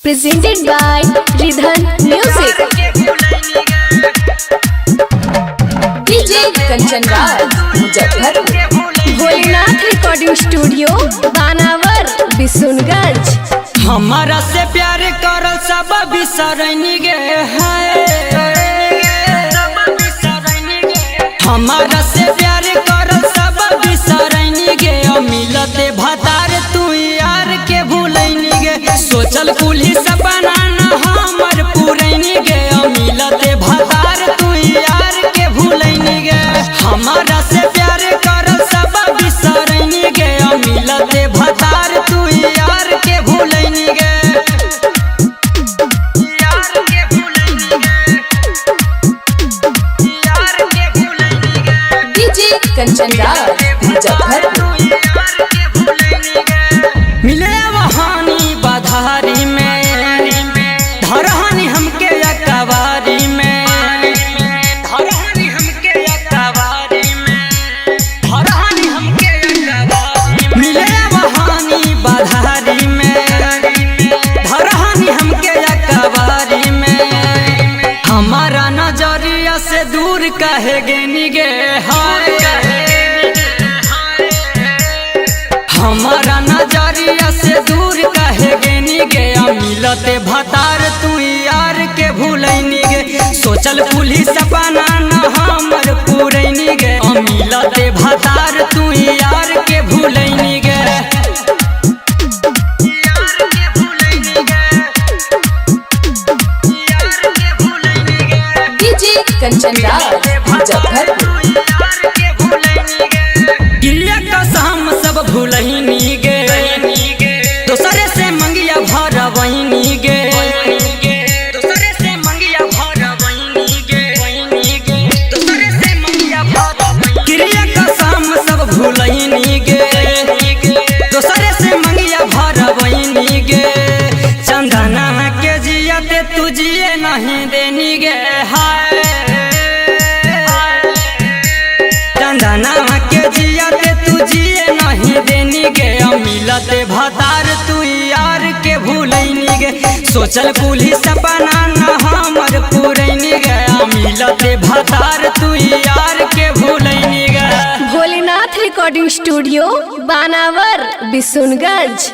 presented by Ridhan Music. DJ Kanchan Raj, Muzaffarpur. Bholenath recording studio बानावर बिशुनगंज। हमारा से प्यार करल सब बिसरनी गे है, हमारा से प्यार करल सब बिसरनी गे। मिलते भतार तू यार के भूलनी गे, सोचल कुली सपना न हमर पूरनी गे। मिलते भतार तू यार के भूलनी गे, हमारा से प्यार करल सब बिसरनी गे। मिलते भतार तू यार के भूलनी गे, यार के भूलनी गे, यार के भूलनी गे। DJ Kanchan Raj, Muzaffarpur. मिले वहानी बधारी में, धरहानी हमके अकवारी में, धरहानी हमके अकवारी में, धरहानी हमके अकवारी में। मिले वहानी बधारी में, धरहानी हमके अकवारी में। हमारा नजरिया से दूर कहे गेनी गे हाय, हमारा नजरिया से दूर कहे गेनी गे। मिलते भतार तू यार के भूलनी गे, सोचल पुलिस सपना न हमर पूरनी गे। मिलते भतार तू यार के भूलनी गे, यार के भूलनी गे, यार के भूलनी गे। DJ Kanchan Raj, Muzaffarpur. गिलिया कसम सब भूलनी गे, दोसरे से मंगिया भर वहीनी गे, दोसरे से मंगिया भर वहीनी गे, दोसरे से मंगिया भर। गिलिया कसम सब भूलनी गे, दोसरे से मंगिया भर वहीनी गे। चंदना के जियते तू जिए नहीं देनी गे हाय, चंदना के जियते तू जिए नहीं देनी गे। मिलते भतार तू यार के भूलनी गे, सोचल पुलिस सपना न हमर पूरनी गे। मिलते भतार तू यार के भूलनी गे। भोलेनाथ रिकॉर्डिंग स्टूडियो बानावर बिशुनगंज।